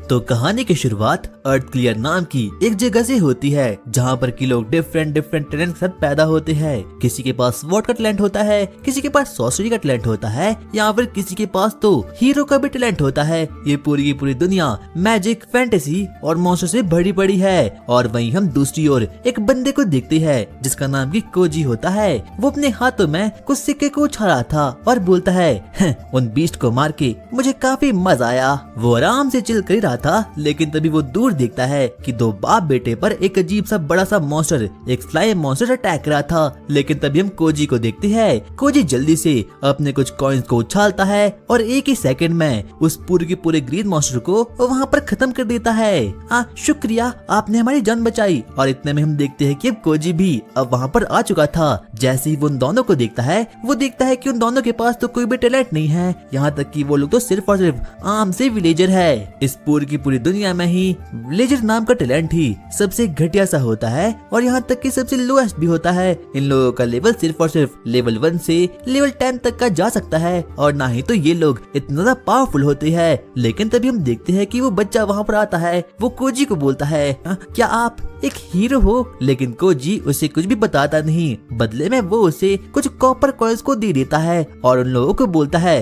तो कहानी की शुरुआत अर्थ क्लियर नाम की एक जगह से होती है जहाँ पर कि लोग डिफरेंट टैलेंट के साथ पैदा होते हैं। किसी के पास वॉट का टैलेंट होता है, किसी के पास सॉर्सरी का टैलेंट होता है, या फिर किसी के पास तो हीरो का भी टैलेंट होता है। ये पूरी की पूरी दुनिया मैजिक, फैंटेसी और मॉन्स्टर से भरी पड़ी है। और वहीं हम दूसरी ओर एक बंदे को देखते हैं जिसका नाम की कोजी होता है। वो अपने हाथों में कुछ सिक्के को उछाल रहा था और बोलता है, उन बीस्ट को मार के मुझे काफी मजा आया। वो आराम से चिल कर रहा था, लेकिन तभी वो दूर देखता है कि दो बाप बेटे पर एक अजीब सा बड़ा सा मॉन्स्टर, एक स्लाइम मॉन्स्टर अटैक कर रहा था। लेकिन तभी हम कोजी को देखते हैं। कोजी जल्दी से अपने कुछ कॉइन्स को उछालता है और एक ही सेकंड में उस पूरे के पूरे ग्रीन मॉन्स्टर को वहाँ पर खत्म कर देता है। शुक्रिया, आपने हमारी जान बचाई। और इतने में हम देखते हैं कि अब कोजी भी अब वहाँ पर आ चुका था। जैसे ही वो उन दोनों को देखता है, वो देखता है कि उन दोनों के पास तो कोई भी टैलेंट नहीं है, यहाँ तक कि वो लोग तो सिर्फ और सिर्फ आम से विलेजर है। इस पूरी की पूरी दुनिया में ही विलेजर नाम का टैलेंट ही सबसे घटिया सा होता है और यहाँ तक कि सबसे लोएस्ट भी होता है। इन लोगों का लेवल सिर्फ और सिर्फ लेवल 1 से लेवल 10 तक का जा सकता है, और ना ही तो ये लोग इतना ज्यादा पावरफुल होते हैं। लेकिन तभी हम देखते हैं कि वो बच्चा वहाँ पर आता है। वो कोजी को बोलता है, क्या आप एक हीरो हो? लेकिन कोजी उसे कुछ भी बताता नहीं। बदले में वो उसे कुछ कॉपर कॉइन्स को दे देता है और उन लोगों को बोलता है,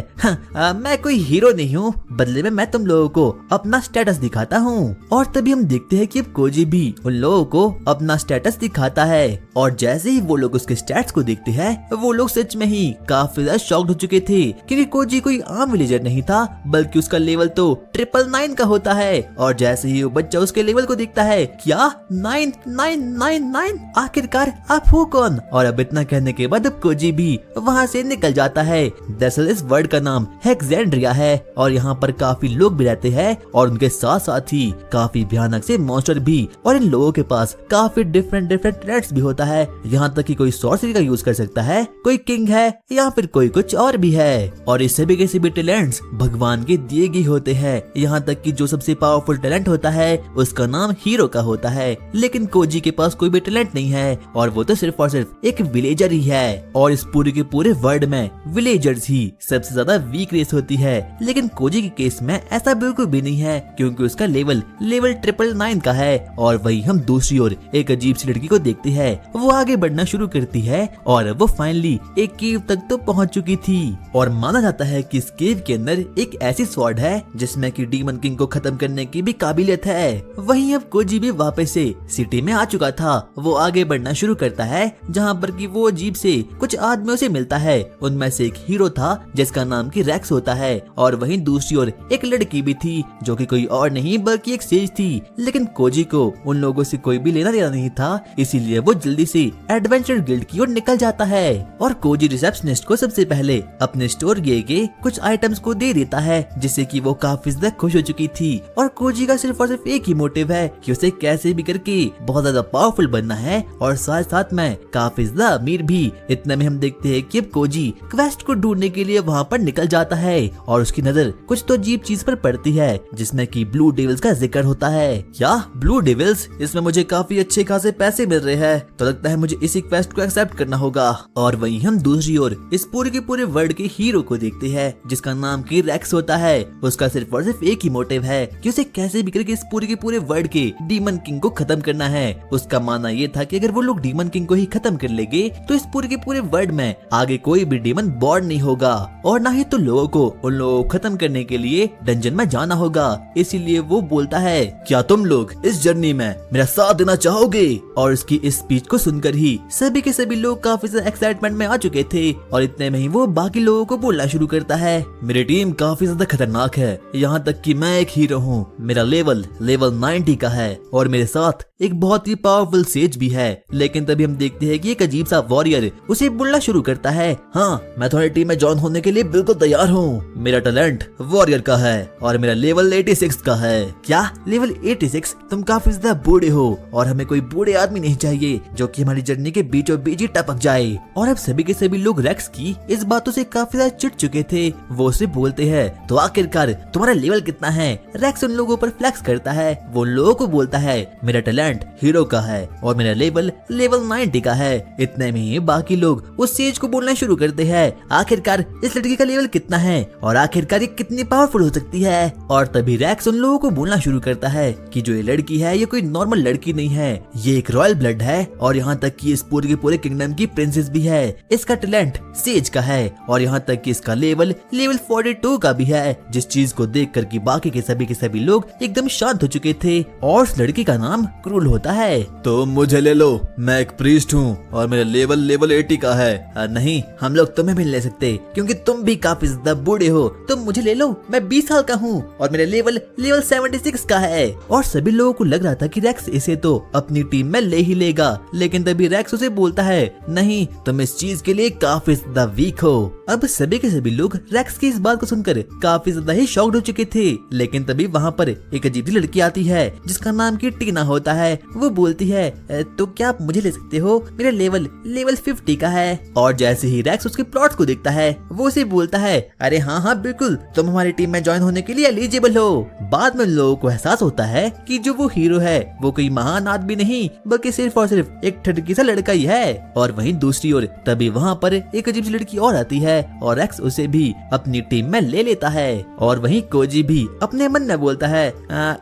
मैं कोई हीरो नहीं हूँ, बदले में मैं तुम लोगों को अपना स्टेटस दिखाता हूँ। और तभी हम देखते हैं कि अब कोजी भी उन लोगों को अपना स्टेटस दिखाता है। और जैसे ही वो लोग उसके स्टेट्स को देखते हैं, वो लोग सच में ही काफी ज्यादा शॉक्ड हो चुके थे, क्योंकि कोजी कोई आम विलेजर नहीं था, बल्कि उसका लेवल तो 999 का होता है। और जैसे ही वो बच्चा उसके लेवल को देखता है, क्या 9999? आखिरकार आप हो कौन? और अब इतना कहने के बाद अब कोजी भी वहाँ से निकल जाता है। दरअसल इस वर्ल्ड का नाम हेक्सेंड्रिया है और यहाँ पर काफी लोग भी रहते हैं और उनके साथ साथ ही काफी भयानक से मॉन्स्टर भी। और इन लोगों के पास काफी डिफरेंट टैलेंट्स भी होता है, यहाँ तक कि कोई सॉर्सरी का यूज कर सकता है, कोई किंग है, या फिर कोई कुछ और भी है। और इस सभी के सभी टैलेंट्स भगवान के दिए गए होते हैं। यहाँ तक कि जो सबसे पावरफुल टैलेंट होता है उसका नाम हीरो का होता है। लेकिन कोजी के पास कोई भी टैलेंट नहीं है और वो तो सिर्फ और सिर्फ एक विलेजर ही है। और इस पूरे के पूरे वर्ल्ड में विलेजर्स ही सबसे ज्यादा वीक रेस होती है। लेकिन कोजी के केस में ऐसा बिल्कुल भी नहीं है, क्योंकि उसका लेवल 999 का है। और वही हम दूसरी ओर एक अजीब सी लड़की को देखते हैं। वो आगे बढ़ना शुरू करती है और वो फाइनली एक केव तक तो पहुंच चुकी थी। और माना जाता है कि इस केव के अंदर एक ऐसी स्वॉर्ड है जिसमें कि डीमन किंग को खत्म करने की भी काबिलियत है। वहीं अब कोजी भी वापस से सिटी में आ चुका था। वो आगे बढ़ना शुरू करता है, जहाँ पर कि वो अजीब से कुछ आदमियों से मिलता है। उनमें से एक हीरो था जिसका नाम की रेक्स होता है, और वहीं दूसरी ओर एक लड़की भी थी जो कि कोई और नहीं बल्कि एक सेज थी। लेकिन कोजी को उन लोगों से कोई भी लेना देना नहीं था, इसीलिए वो जल्दी से एडवेंचर गिल्ड की ओर निकल जाता है। और कोजी रिसेप्शनिस्ट को सबसे पहले अपने स्टोर के कुछ आइटम्स को दे देता है, जिससे कि वो काफी ज्यादा खुश हो चुकी थी। और कोजी का सिर्फ और सिर्फ एक ही मोटिव है कि उसे कैसे भी करके बहुत ज्यादा पावरफुल बनना है और साथ साथ में काफी ज्यादा अमीर भी। इतने में हम देखते हैं कि अब कोजी क्वेस्ट को ढूंढने के लिए वहाँ पर निकल जाता है और उसकी नजर कुछ तो अजीब चीज पर पड़ती है, जिसमें कि ब्लू डेविल्स का जिक्र होता है। क्या ब्लू डेविल्स? इसमें मुझे काफी अच्छे खासे पैसे मिल रहे हैं, तो लगता है मुझे इसी क्वेस्ट को एक्सेप्ट करना होगा। और वहीं हम दूसरी ओर इस पूरे के पूरे वर्ल्ड के हीरो को देखते हैं जिसका नाम की रेक्स होता है। उसका सिर्फ और सिर्फ एक ही मोटिव है कि उसे कैसे भी करके इस पूरे के पूरे वर्ल्ड के डीमन किंग को खत्म करना है। उसका मानना ये था कि अगर वो लोग डीमन किंग को ही खत्म कर लेंगे तो इस पूरे के पूरे वर्ल्ड में आगे कोई भी डीमन बॉर्न नहीं होगा, और ना ही तो लोगों को उन लोगों को खत्म करने के लिए डंजन में जाना होगा। इसीलिए वो बोलता है, क्या तुम लोग इस जर्नी में मेरा साथ देना चाहोगे? और उसकी इस स्पीच को सुनकर ही सभी के सभी लोग काफी ज्यादा एक्साइटमेंट में आ चुके थे। और इतने में ही वो बाकी लोगों को बोलना शुरू करता है, मेरी टीम काफी ज्यादा खतरनाक है, यहाँ तक कि मैं एक हीरो हूँ, मेरा लेवल 90 का है और मेरे साथ एक बहुत ही पावरफुल सेज भी है। लेकिन तभी हम देखते हैं कि एक अजीब सा वॉरियर उसे बोलना शुरू करता है, हाँ मैं तुम्हारी टीम में ज्वाइन होने के लिए बिल्कुल तैयार हूँ, मेरा टैलेंट वॉरियर का है और मेरा लेवल 86 का है। क्या लेवल 86? तुम काफी ज्यादा बूढ़े हो और हमें कोई बूढ़े आदमी नहीं चाहिए जो कि हमारी जर्नी के बीचों बीच ही टपक जाए। और अब सभी के सभी लोग रेक्स की इस बातों से काफी ज्यादा चिढ़ चुके थे। वो उसे बोलते हैं, तो आखिरकार तुम्हारा लेवल कितना है? रेक्स उन लोगों पर फ्लेक्स करता है। वो उन लोगों को बोलता है, मेरा टैलेंट टैलेंट हीरो का है और मेरा लेवल लेवल 90 का है। इतने में ही बाकी लोग उस सेज को बोलना शुरू करते हैं, आखिरकार इस लड़की का लेवल कितना है और आखिरकार ये कितनी पावरफुल हो सकती है। और तभी रैक्स उन लोगों को बोलना शुरू करता है कि जो ये लड़की है ये कोई नॉर्मल लड़की नहीं है, ये एक रॉयल ब्लड है और यहाँ तक कि इस पूरे के पूरे किंगडम की प्रिंसेस भी है। इसका टैलेंट सेज का है और यहाँ तक कि इसका लेवल लेवल 42 का भी है। जिस चीज को देखकर कि बाकी के सभी लोग एकदम शांत हो चुके थे। और उस लड़की का नाम क्रूल होता है। तो मुझे ले लो, मैं एक प्रीस्ट हूँ और मेरा लेवल लेवल 80 का है। नहीं, हम लोग तुम्हें भी ले सकते क्योंकि तुम भी काफी ज्यादा बूढ़े हो। तुम मुझे ले लो, मैं 20 साल का हूँ और मेरा लेवल लेवल 76 का है। और सभी लोगों को लग रहा था कि रैक्स इसे तो अपनी टीम में ले ही लेगा, लेकिन तभी रैक्स उसे बोलता है नहीं, तुम इस चीज के लिए काफी ज्यादा वीक हो। अब सभी के सभी लोग रैक्स की इस बात को सुनकर काफी ज्यादा ही शॉक्ड हो चुके थे। लेकिन तभी वहाँ पर एक अजीब सी लड़की आती है जिसका नाम की टीना होता है। वो बोलती है तो क्या आप मुझे ले सकते हो, मेरा लेवल लेवल 50 का है। और जैसे ही रैक्स उसके प्लॉट्स को देखता है वो उसे बोलता है अरे हाँ हाँ बिल्कुल, तुम हमारी टीम में ज्वाइन होने के लिए एलिजिबल हो। बाद में लोगों को एहसास होता है कि जो वो हीरो है वो कोई महान आदमी नहीं बल्कि सिर्फ और सिर्फ एक ठटकी सा लड़का ही है। और वहीं दूसरी ओर तभी वहाँ पर एक अजीब सी लड़की और आती है और रैक्स उसे भी अपनी टीम में ले लेता है। और वहीं कोजी भी अपने मन में बोलता है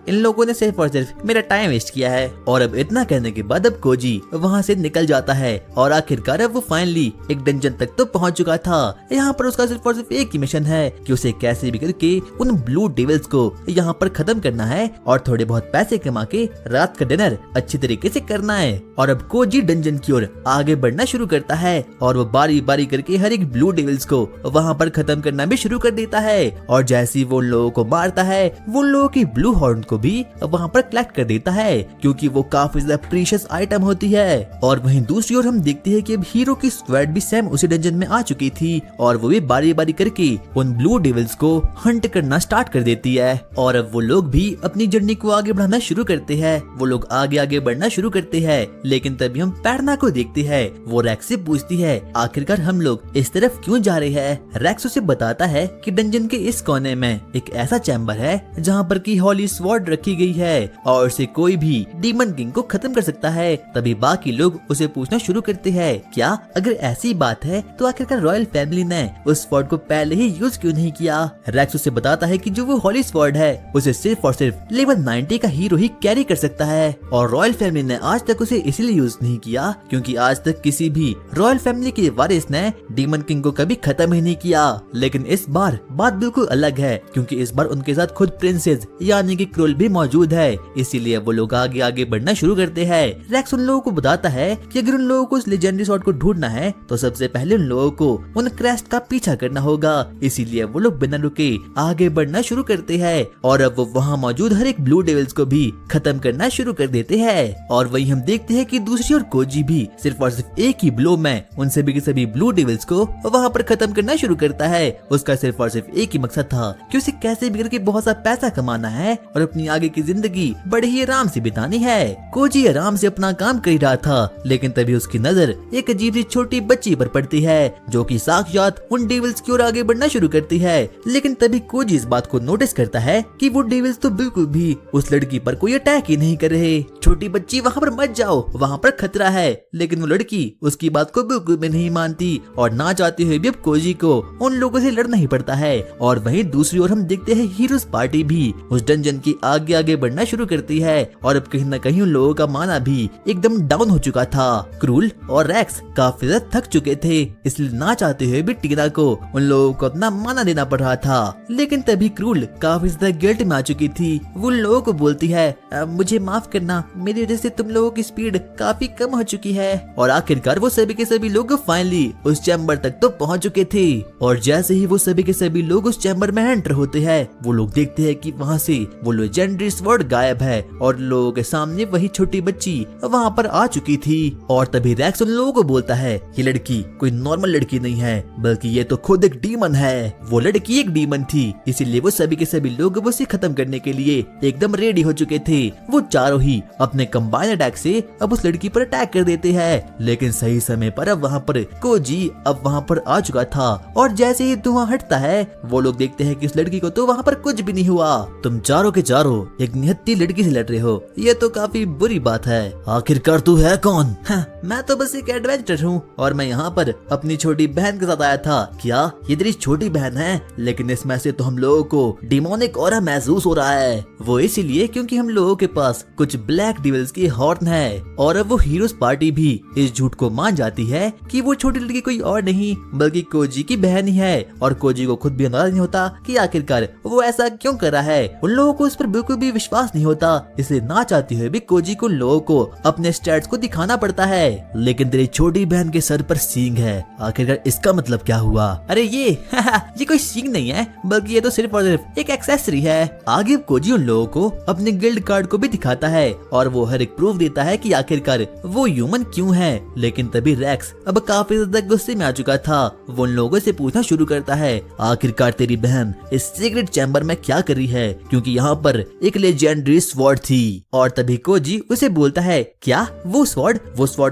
इन लोगों ने सिर्फ और सिर्फ मेरा टाइम वेस्ट किया है। और अब इतना कहने के बाद अब कोजी वहाँ से निकल जाता है और आखिरकार अब वो फाइनली एक डंजन तक तो पहुँच चुका था। यहाँ पर उसका सिर्फ और सिर्फ एक ही मिशन है कि उसे कैसे भी करके उन ब्लू डेविल्स को यहाँ पर खत्म करना है और थोड़े बहुत पैसे कमा के रात का डिनर अच्छी तरीके से करना है। और अब कोजी डंजन की ओर आगे बढ़ना शुरू करता है और वो बारी बारी करके हर एक ब्लू डेविल्स को वहाँ पर खत्म करना भी शुरू कर देता है। और जैसे ही वो लोगों को मारता है वो लोगों की ब्लू हॉर्न को भी वहाँ पर कलेक्ट कर देता है क्योंकि वो काफी ज्यादा प्रीशियस आइटम होती है। और वहीं दूसरी ओर हम देखते हैं कि अब हीरो की स्क्वाड भी सेम उसी डंजन में आ चुकी थी और वो भी बारी बारी करके उन ब्लू डेविल्स को हंट करना स्टार्ट कर देती है। और अब वो लोग भी अपनी जर्नी को आगे बढ़ाना शुरू करते हैं। वो लोग आगे आगे बढ़ना शुरू करते हैं। लेकिन तभी हम पैडना को देखते हैं। वो रैक्स से पूछती है आखिरकार हम लोग इस तरफ क्यों जा रहे हैं। रैक्स उसे बताता है कि डंजन के इस कोने में एक ऐसा चैम्बर है जहाँ पर की हॉली स्वॉर्ड रखी गई है और उसे कोई भी डीमन किंग को खत्म कर सकता है। तभी बाकी लोग उसे पूछना शुरू करते हैं क्या अगर ऐसी बात है तो आखिरकार रॉयल फैमिली ने उस स्वॉर्ड को पहले ही यूज क्यों नहीं किया। रैक्स उसे बताता है कि जो वो हॉली स्वॉर्ड है उसे सिर्फ और सिर्फ लेवल 90 का हीरो ही कैरी कर सकता है और रॉयल फैमिली ने आज तक उसे इसलिए यूज नहीं किया क्योंकि आज तक किसी भी रॉयल फैमिली के वारिस ने डीमन किंग को कभी खत्म ही नहीं किया। लेकिन इस बार बात बिल्कुल अलग है क्योंकि इस बार उनके साथ खुद प्रिंसेस यानी कि क्रूल भी मौजूद है, इसीलिए वो लोग आगे आगे बढ़ना शुरू करते हैं। रैक्स उन लोगों को बताता है कि अगर उन लोगों को उस लेजेंडरी स्वॉर्ड को ढूंढना है तो सबसे पहले उन लोगों को उन क्रेस्ट का पीछा करना होगा। इसीलिए वो लोग बिना रुके आगे बढ़ना शुरू करते हैं और अब वो वहाँ मौजूद हर एक ब्लू डेविल्स को भी खत्म करना शुरू कर देते हैं। और वही हम देखते हैं कि दूसरी ओर कोजी भी सिर्फ और सिर्फ एक ही ब्लो में उन सभी के सभी ब्लू डेविल्स को वहाँ पर खत्म करना शुरू करता है। उसका सिर्फ और सिर्फ एक ही मकसद था कि उसे कैसे भी करके बहुत सा पैसा कमाना है और अपनी आगे की जिंदगी बड़े ही आराम से बितानी है। कोजी आराम से अपना काम कर रहा था लेकिन तभी उसकी नजर एक अजीब सी छोटी बच्ची पर पड़ती है जो कि साक्षात उन डेविल्स की ओर आगे बढ़ना शुरू करती है। लेकिन तभी कोजी इस बात को नोटिस करता है कि वो डेविल्स तो बिल्कुल भी उस लड़की पर कोई अटैक ही नहीं कर रहे। छोटी बच्ची वहाँ पर मत जाओ, वहाँ पर खतरा है। लेकिन वो लड़की उसकी बात को बिल्कुल भी नहीं मानती और ना चाहते हुए भी अब कोजी को उन लोगों से लड़ना ही पड़ता है। और वहीं दूसरी ओर हम देखते हैं हीरोज पार्टी भी उस डंजन की आगे आगे बढ़ना शुरू करती है और अब कहीं न कहीं उन लोगों का माना भी एकदम डाउन हो चुका था। क्रूल और रैक्स काफी ज्यादा थक चुके थे, इसलिए ना चाहते हुए भी टीना को उन लोगों को अपना माना देना पड़ रहा था। लेकिन तभी क्रूल काफी ज्यादा गिल्ट में आ चुकी थी। वो उन लोगों को बोलती है मुझे माफ करना, मेरी वजह से तुम लोगों की स्पीड काफी कम हो चुकी है। और आखिरकार वो सभी के सभी लोग फाइनली उस चैम्बर तक तो पहुंच चुके थे। और जैसे ही वो सभी के सभी लोग उस चैम्बर में एंटर होते हैं वो लोग देखते हैं कि वहाँ से वो लेजेंडरी स्वॉर्ड गायब है और लोगों के सामने वही छोटी बच्ची वहाँ पर आ चुकी थी। और तभी रैक्स उन लोगों को बोलता है ये लड़की कोई नॉर्मल लड़की नहीं है बल्कि ये तो खुद एक डीमन है। वो लड़की एक डीमन थी, इसीलिए वो सभी के सभी लोग उसे खत्म करने के लिए एकदम रेडी हो चुके थे। वो चारों ही अपने कंबाइन अटैक से अब उस लड़की पर अटैक कर देते हैं। लेकिन सही समय पर अब वहाँ पर कोजी अब वहाँ पर आ चुका था और जैसे ही धुआं हटता है वो लोग देखते हैं कि उस लड़की को तो वहाँ पर कुछ भी नहीं हुआ। तुम चारों के चारों एक निहत्ती लड़की से लड़ रहे हो, ये तो काफी बुरी बात है। आखिरकार तू है कौन? हाँ, मैं तो बस एक एडवेंचर हूँ और मैं यहाँ पर अपनी छोटी बहन के साथ आया था। क्या ये तेरी छोटी बहन है? लेकिन इसमें से तो हम लोगों को डिमोनिक ऑरा महसूस हो रहा है। वो इसीलिए क्योंकि हम लोगों के पास कुछ ब्लैक डिविल्स की हॉर्न है और अब वो हीरोज पार्टी भी इस झूठ को मान जाती है कि वो छोटी लड़की कोई और नहीं बल्कि कोजी की बहन ही है। और कोजी को खुद भी अंदाजा नहीं होता कि आखिरकार वो ऐसा क्यों कर रहा है। उन लोगों को उस पर बिल्कुल भी विश्वास नहीं होता, इसलिए ना चाहते हुए भी कोजी को लोगों को अपने स्टैट्स को दिखाना पड़ता है। लेकिन तेरी छोटी बहन के सर पर सींग है, आखिरकार इसका मतलब क्या हुआ? अरे ये कोई सींग नहीं है बल्कि ये तो सिर्फ और सिर्फ एक एक्सेसरी है। आगे कोजी उन लोगों को अपने गिल्ड कार्ड को भी दिखाता है और वो हर एक प्रूफ देता है कि आखिरकार वो ह्यूमन क्यों है। लेकिन तभी रैक्स अब काफी ज्यादा गुस्से में आ चुका था। वो उन लोगों से पूछना शुरू करता है, आखिरकार तेरी बहन इस सीक्रेट चैम्बर में क्या कर रही है? क्योंकि यहाँ पर एक लेजेंडरी स्वॉर्ड थी। और तभी कोजी उसे बोलता है, क्या वो स्वॉर्ड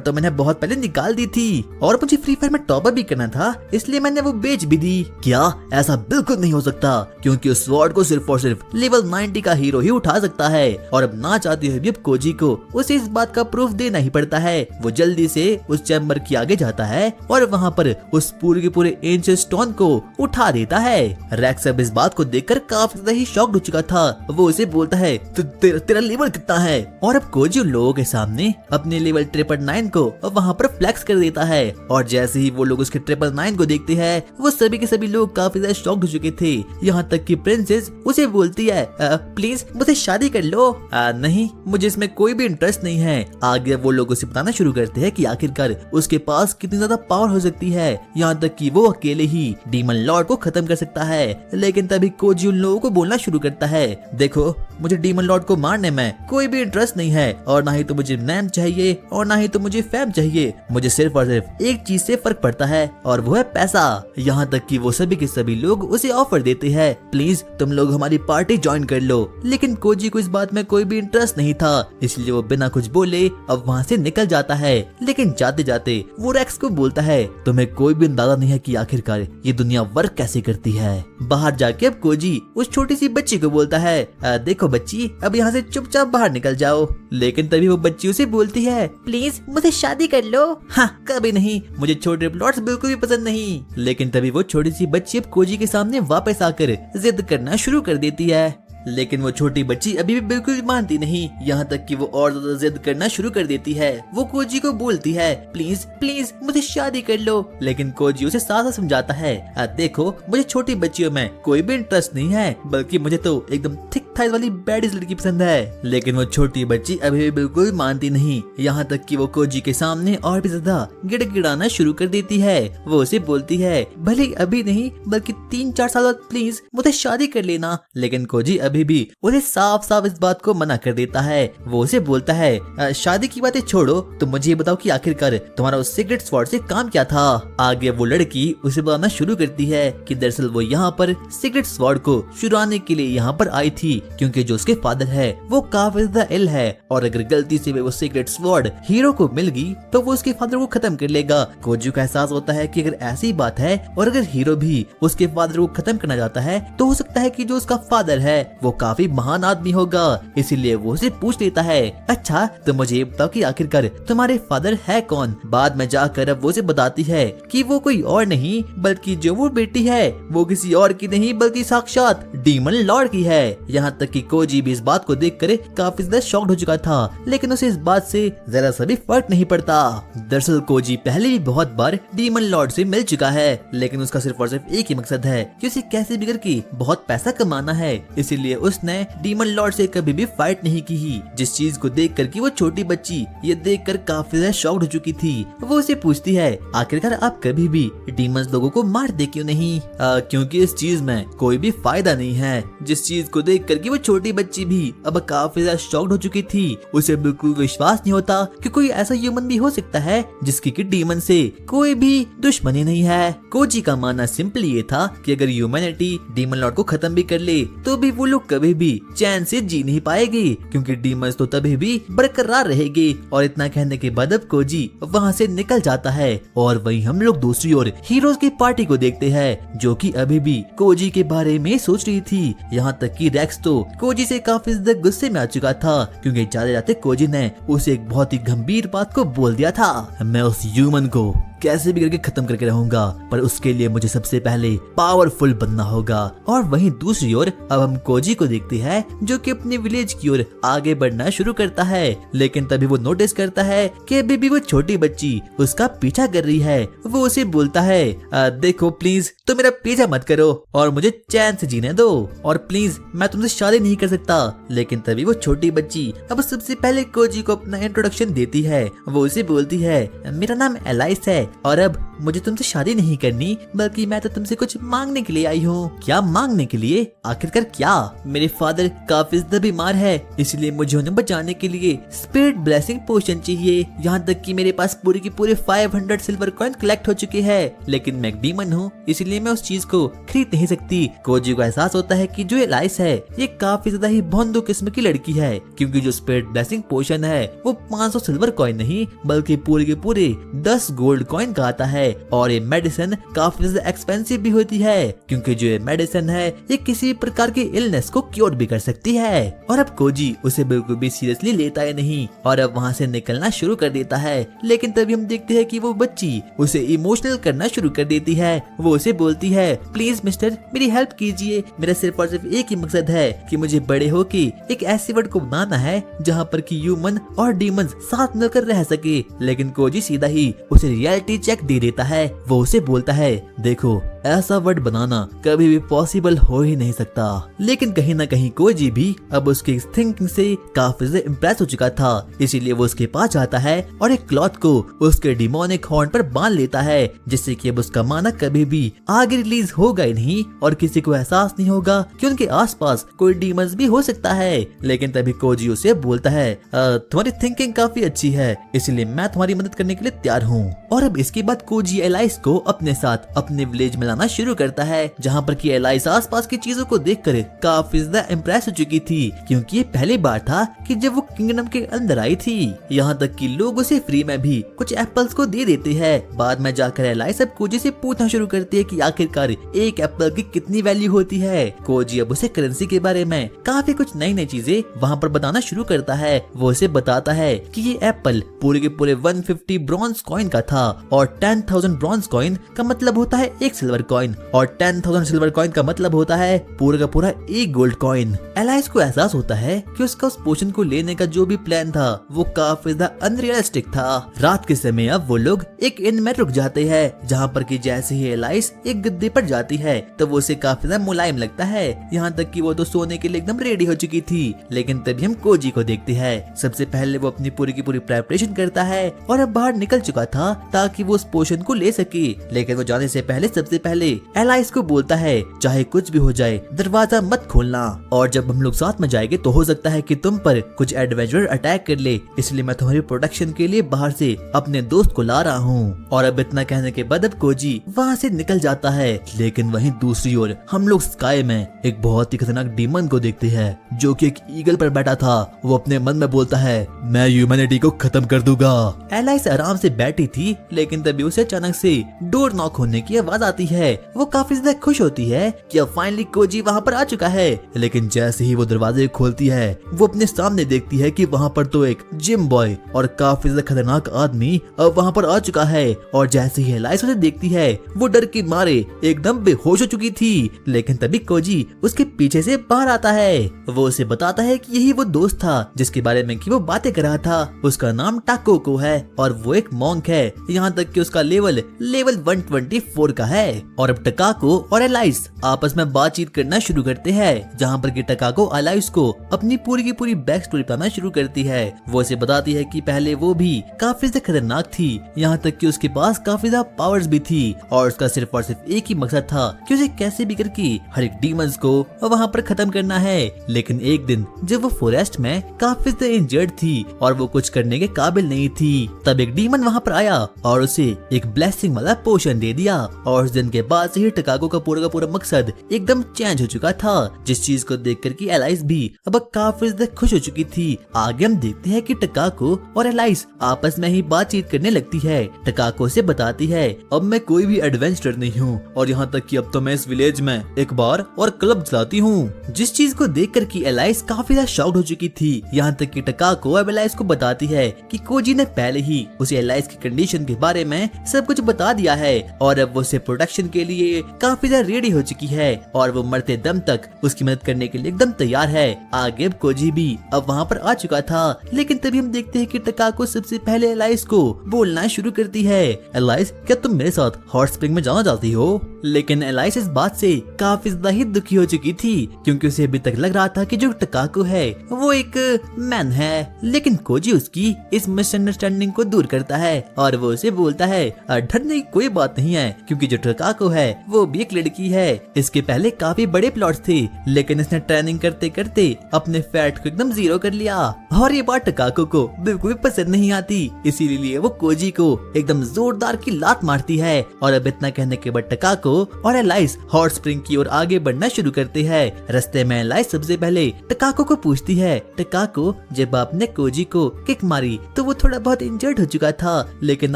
तो मैंने बहुत पहले निकाल दी थी और मुझे फ्री फायर में टॉप अप भी करना था, इसलिए मैंने वो बेच भी दी। क्या? ऐसा बिल्कुल नहीं हो सकता, क्योंकि उस स्वॉर्ड को सिर्फ और सिर्फ लेवल 90 का हीरो ही उठा सकता है। और अब ना चाहते हुए भी अब कोजी को उसे इस बात का प्रूफ देना ही पड़ता है। वो जल्दी से उस चैम्बर के आगे जाता है और वहाँ पर उस पूरे के पूरे एंशिएंट स्टोन को उठा देता है। रैक्स अब इस बात को देखकर काफी ज्यादा ही शॉक्ड हो चुका था। वो उसे बोलता है, तेरा लेवल कितना है? और अब कोजी उन लोगों के सामने अपने लेवल 999 को वहाँ पर फ्लैक्स कर देता है। और जैसे ही वो लोग उसके 999 को देखते हैं, वो सभी के सभी लोग काफी ज्यादा शॉक्ड हो चुके थे। यहाँ तक कि प्रिंसेस उसे बोलती है, प्लीज मुझे शादी कर लो। नहीं, मुझे इसमें कोई भी इंटरेस्ट नहीं है। आगे वो लोग उसे बताना शुरू करते हैं कि आखिरकार उसके पास कितनी ज्यादा पावर हो सकती है, यहाँ तक कि वो अकेले ही डीमन लॉर्ड को खत्म कर सकता है। लेकिन तभी कोजी उन लोगों को बोलना शुरू करता है, देखो मुझे डीमन लॉर्ड को मारने में कोई भी इंटरेस्ट नहीं है और ना ही तो मुझे नेम चाहिए और ना ही तो मुझे फेम चाहिए। मुझे सिर्फ और सिर्फ एक चीज से फर्क पड़ता है और वो है पैसा। यहाँ तक कि वो सभी के सभी लोग उसे ऑफर देते हैं, प्लीज तुम लोग हमारी पार्टी ज्वाइन कर लो। लेकिन कोजी को इस बात में कोई भी इंटरेस्ट नहीं था, इसलिए वो बिना कुछ बोले अब वहाँ से निकल जाता है। लेकिन जाते जाते वो रैक्स को बोलता है, तुम्हें कोई भी अंदाजा नहीं है कि आखिरकार ये दुनिया वर्क कैसे करती है। बाहर जाके अब कोजी उस छोटी सी बच्ची को बोलता है, देखो बच्ची, अब यहाँ से चुपचाप बाहर निकल जाओ। लेकिन तभी वो बच्ची उसे बोलती है, प्लीज मुझे शादी कर लो। हाँ, कभी नहीं, मुझे छोटे प्लॉट्स बिल्कुल भी पसंद नहीं। लेकिन तभी वो छोटी सी बच्ची अब कोजी के सामने वापस आकर जिद करना शुरू कर देती है। लेकिन वो छोटी बच्ची अभी भी बिल्कुल भी मानती नहीं, यहाँ तक कि वो और ज्यादा जिद करना शुरू कर देती है। वो कोजी को बोलती है, प्लीज प्लीज मुझे शादी कर लो। लेकिन कोजी उसे साफ साफ समझाता है, देखो मुझे छोटी बच्चियों में कोई भी इंटरेस्ट नहीं है, बल्कि मुझे तो एकदम थिक थाइज वाली बैडिस लड़की पसंद है। लेकिन वो छोटी बच्ची अभी भी बिल्कुल मानती नहीं, यहाँ तक कि वो कोजी के सामने और भी ज्यादा गिड़गिड़ाना शुरू कर देती है। वो उसे बोलती है, भले अभी नहीं बल्कि 3-4 साल बाद प्लीज मुझे शादी कर लेना। लेकिन कोजी अभी भी उसे साफ साफ इस बात को मना कर देता है। वो उसे बोलता है, शादी की बातें छोड़ो, तो मुझे ये बताओ कि आखिरकार तुम्हारा उस सीक्रेट स्वॉर्ड से काम क्या था। आगे वो लड़की उसे बताना शुरू करती है कि दरअसल वो यहाँ पर सीक्रेट स्वॉर्ड को चुराने के लिए यहाँ पर आई थी, क्योंकि जो उसके फादर है वो काफी ज्यादा इल है और अगर गलती से वो सीक्रेट स्वॉर्ड हीरो को मिल गई तो वो उसके फादर को खत्म कर लेगा। कोजी को एहसास होता है कि अगर ऐसी बात है और अगर हीरो भी उसके फादर को खत्म करना चाहता है तो हो सकता है कि जो उसका फादर है वो काफी महान आदमी होगा। इसीलिए वो उसे पूछ लेता है, अच्छा तो मुझे ये बताओ कि आखिरकार तुम्हारे फादर है कौन। बाद में जाकर अब वो उसे बताती है कि वो कोई और नहीं बल्कि जो वो बेटी है वो किसी और की नहीं बल्कि साक्षात डीमन लॉर्ड की है। यहाँ तक कि कोजी भी इस बात को देखकर काफी ज्यादा शॉक्ड हो चुका था, लेकिन उसे इस बात से जरा सा भी फर्क नहीं पड़ता। दरअसल कोजी पहले भी बहुत बार डीमन लॉर्ड से मिल चुका है, लेकिन उसका सिर्फ और सिर्फ एक ही मकसद है कि उसे कैसे भी करके बहुत पैसा कमाना है। इसीलिए उसने डीमन लॉर्ड से कभी भी फाइट नहीं की। जिस चीज को देख कर कि वो छोटी बच्ची ये देखकर काफी ज्यादा शॉक्ड हो चुकी थी। वो उसे पूछती है, आखिरकार आप कभी भी डीमंस लोगों को मारते क्यों नहीं? क्योंकि इस चीज में कोई भी फायदा नहीं है। जिस चीज को देख कर कि वो छोटी बच्ची भी अब काफी ज्यादा शॉक्ड हो चुकी थी। उसे बिल्कुल विश्वास नहीं होता कि कोई ऐसा ह्यूमन भी हो सकता है जिसकी कि डीमन से कोई भी दुश्मनी नहीं है। कोजी का मानना सिंपली ये था कि अगर ह्यूमैनिटी डीमन लॉर्ड को खत्म भी कर ले तो भी वो लोग कभी भी चैन से जी नहीं पाएगी, क्योंकि डीमंस तो तभी भी बरकरार रहेगी। और इतना कहने के बाद अब कोजी वहाँ से निकल जाता है। और वहीं हम लोग दूसरी ओर हीरोज की पार्टी को देखते हैं, जो कि अभी भी कोजी के बारे में सोच रही थी। यहाँ तक कि रेक्स तो कोजी से काफी ज्यादा गुस्से में आ चुका था, क्योंकि जाते जाते कोजी ने उसे एक बहुत ही गंभीर बात को बोल दिया था। मैं उस ह्यूमन को कैसे भी करके खत्म करके रहूंगा, पर उसके लिए मुझे सबसे पहले पावरफुल बनना होगा। और वहीं दूसरी ओर अब हम कोजी को देखते हैं, जो कि अपने विलेज की ओर आगे बढ़ना शुरू करता है। लेकिन तभी वो नोटिस करता है कि अभी भी वो छोटी बच्ची उसका पीछा कर रही है। वो उसे बोलता है, देखो प्लीज तो मेरा पीछा मत करो और मुझे चैन से जीने दो, और प्लीज मैं तुमसे शादी नहीं कर सकता। लेकिन तभी वो छोटी बच्ची अब सबसे पहले कोजी को अपना इंट्रोडक्शन देती है। वो उसे बोलती है, मेरा नाम एलाइस है और अब मुझे तुमसे शादी नहीं करनी, बल्कि मैं तो तुमसे कुछ मांगने के लिए आई हूँ। क्या मांगने के लिए? आखिरकार क्या? मेरे फादर काफी ज्यादा बीमार है, इसलिए मुझे उन्हें बचाने के लिए स्पिरिट ब्लेसिंग पोशन चाहिए। यहाँ तक कि मेरे पास पूरे के पूरे 500 सिल्वर कॉइन कलेक्ट हो चुके हैं, लेकिन मैं डीमन हूँ, इसलिए मैं उस चीज को खरीद नहीं सकती। कोजी को एहसास होता है कि जो एलाइस है ये काफी ज्यादा ही भोंदू किस्म की लड़की है, क्योंकि जो स्पिरिट ब्लेसिंग पोशन है वो 500 सिल्वर कॉइन नहीं बल्कि पूरे के पूरे 10 गोल्ड कॉइन का आता है। और ये मेडिसिन काफी ज्यादा एक्सपेंसिव भी होती है, क्योंकि जो ये मेडिसिन है ये किसी भी प्रकार की इलनेस को क्योर भी कर सकती है। और अब कोजी उसे बिल्कुल भी सीरियसली लेता है नहीं और अब वहाँ से निकलना शुरू कर देता है। लेकिन तभी हम देखते हैं कि वो बच्ची उसे इमोशनल करना शुरू कर देती है। वो उसे बोलती है, प्लीज मिस्टर मेरी हेल्प कीजिए, मेरा सिर्फ और सिर्फ एक ही मकसद है कि मुझे बड़े होके एक ऐसी वर्ल्ड को बनाना है जहाँ पर कि ह्यूमन और डीमंस साथ मिलकर रह सके। लेकिन कोजी सीधा ही उसे रियलिटी चेक दे देता है। वो उसे बोलता है, देखो ऐसा वर्ड बनाना कभी भी पॉसिबल हो ही नहीं सकता। लेकिन कहीं ना कहीं कोजी भी अब उसकी थिंकिंग से काफी ज्यादा इम्प्रेस हो चुका था, इसीलिए वो उसके पास जाता है और एक क्लॉथ को उसके डिमोनिक हॉर्न पर बांध लेता है, जिससे कि अब उसका माना कभी भी आगे रिलीज होगा ही नहीं और किसी को एहसास नहीं होगा कि उनके आसपास कोई डीमंस भी हो सकता है। लेकिन तभी कोजी उसे बोलता है, तुम्हारी थिंकिंग काफी अच्छी है, इसलिए मैं तुम्हारी मदद करने के लिए तैयार हूँ। और अब इसके बाद कोजी एलाइस को अपने साथ अपने विलेज में लाना शुरू करता है, जहाँ पर कि एलाइस आसपास की चीजों को देखकर काफी ज्यादा इम्प्रेस हो चुकी थी, क्योंकि ये पहली बार था कि जब वो किंगडम के अंदर आई थी। यहाँ तक कि लोग उसे फ्री में भी कुछ एप्पल्स को दे देते हैं। बाद में जाकर एलाइस अब कोजी से पूछना शुरू करती है कि आखिरकार एक एप्पल की कितनी वैल्यू होती है। कोजी अब उसे करेंसी के बारे में काफी कुछ नई नई चीजें वहाँ पर बताना शुरू करता है। वो उसे बताता है कि ये एप्पल पूरे के पूरे 150 ब्रॉन्ज कॉइन का था और 10,000 ब्रॉन्ज कॉइन का मतलब होता है एक सिल्वर कॉइन और 10,000 सिल्वर कॉइन का मतलब होता है पूरा का पूरा एक गोल्ड कॉइन। एलाइस को एहसास होता है कि उसका उस पोशन को लेने का जो भी प्लान था वो काफी ज्यादा अनरियलिस्टिक था। रात के समय अब वो लोग एक इन में रुक जाते हैं, जहाँ पर कि जैसे ही एलाइस एक गद्दे पर जाती है तो वो उसे काफी ज्यादा मुलायम लगता है। यहाँ तक कि वो तो सोने के लिए एकदम रेडी हो चुकी थी। लेकिन तभी हम कोजी को देखते हैं। सबसे पहले वो अपनी पूरी की पूरी प्रेपरेशन करता है और अब बाहर निकल चुका था ताकि वो उस पोशन को ले सके। लेकिन वो जाने से पहले सबसे पहले एलाइस को बोलता है, चाहे कुछ भी हो जाए दरवाजा मत खोलना, और जब हम लोग साथ में जाएंगे तो हो सकता है कि तुम पर कुछ एडवेंचरर अटैक कर ले, इसलिए मैं तुम्हारी प्रोटेक्शन के लिए बाहर से अपने दोस्त को ला रहा हूँ। और अब इतना कहने के बाद अब कोजी वहाँ से निकल जाता है। लेकिन वहीं दूसरी ओर हम लोग स्काई में एक बहुत ही खतरनाक डीमन को देखते हैं, जो कि एक ईगल पर बैठा था। वो अपने मन में बोलता है, मैं ह्यूमैनिटी को खत्म कर दूंगा। एलाइस आराम से बैठी थी, लेकिन तभी उसे अचानक से डोर नॉक होने की आवाज आती है। वो काफी ज्यादा खुश होती है कि अब फाइनली कोजी वहाँ पर आ चुका है। लेकिन जैसे ही वो दरवाजे खोलती है वो अपने सामने देखती है कि वहाँ पर तो एक जिम बॉय और काफी ज्यादा खतरनाक आदमी अब वहाँ पर आ चुका है। और जैसे ही एलाइस उसे देखती है वो डर के मारे एकदम बेहोश हो चुकी थी। लेकिन तभी कोजी उसके पीछे से बाहर आता है। वो उसे बताता है कि यही वो दोस्त था जिसके बारे में कि वो बातें कर रहा था। उसका नाम टाकोको है और वो एक मॉन्क है। यहाँ तक कि उसका लेवल 124 का है। और अब टकाको और एलाइस आपस में बातचीत करना शुरू करते हैं, जहाँ पर कि टकाको एलाइस को अपनी पूरी की पूरी बैक स्टोरी बताना शुरू करती है। वो उसे बताती है कि पहले वो भी काफी ज्यादा खतरनाक थी, यहाँ तक कि उसके पास काफी ज्यादा पावर्स भी थी और उसका सिर्फ और सिर्फ एक ही मकसद था कि उसे कैसे भी करके हर एक डीमंस को वहाँ पर खत्म करना है। लेकिन एक दिन जब वो फॉरेस्ट में काफी ज्यादा इंजर्ड थी और वो कुछ करने के काबिल नहीं थी, तब एक डीमन वहाँ पर आया और उसे एक ब्लेसिंग वाला पोशन दे दिया। और उस दिन के बाद से ही टकाको का पूरा मकसद एकदम चेंज हो चुका था, जिस चीज को देखकर कि एलाइस भी अब काफी ज्यादा खुश हो चुकी थी। आगे हम देखते हैं कि टकाको और एलाइस आपस में ही बातचीत करने लगती है। टकाको से बताती है, अब मैं कोई भी एडवेंचरर नहीं हूँ और यहाँ तक कि अब तो मैं इस विलेज में एक बार और क्लब चलाती हूँ। जिस चीज को देखकर कि एलाइस काफी ज्यादा शॉक्ड हो चुकी थी। यहाँ तक कि टकाको अब एलाइस को बताती है कि कोजी ने पहले ही उसे एलाइस की कंडीशन के बारे में सब कुछ बता दिया है और अब वो उसे प्रोटेक्शन के लिए काफी ज्यादा रेडी हो चुकी है और वो मरते दम तक उसकी मदद करने के लिए एकदम तैयार है। आगे अब कोजी भी अब वहाँ पर आ चुका था, लेकिन तभी हम देखते हैं कि टकाको सबसे पहले एलाइस को बोलना शुरू करती है, एलाइस क्या तुम मेरे साथ हॉट स्प्रिंग में जाना चाहती हो? लेकिन एलाइस इस बात से काफी ज्यादा ही दुखी हो चुकी थी, क्योंकि उसे अभी तक लग रहा था कि जो टकाको है वो एक मैन है। लेकिन कोजी उसकी इस मिसअंडरस्टैंडिंग को दूर करता है और वो उसे बोलता है, डरने की कोई बात नहीं है, क्योंकि जो टकाको है वो भी एक लड़की है। इसके पहले काफी बड़े प्लॉट्स थे, लेकिन इसने ट्रेनिंग करते करते अपने फैट को एकदम जीरो कर लिया और ये बात टकाको को बिल्कुल भी पसंद नहीं आती। इसीलिए वो कोजी को एकदम जोरदार की लात मारती है और अब इतना कहने के बाद टकाको और एलाइस हॉट स्प्रिंग की ओर आगे बढ़ना शुरू करते हैं। रास्ते में एलाइस सबसे पहले टकाको को पूछती है, टकाको जब आपने कोजी को किक मारी तो वो थोड़ा बहुत इंजर्ड हो चुका था, लेकिन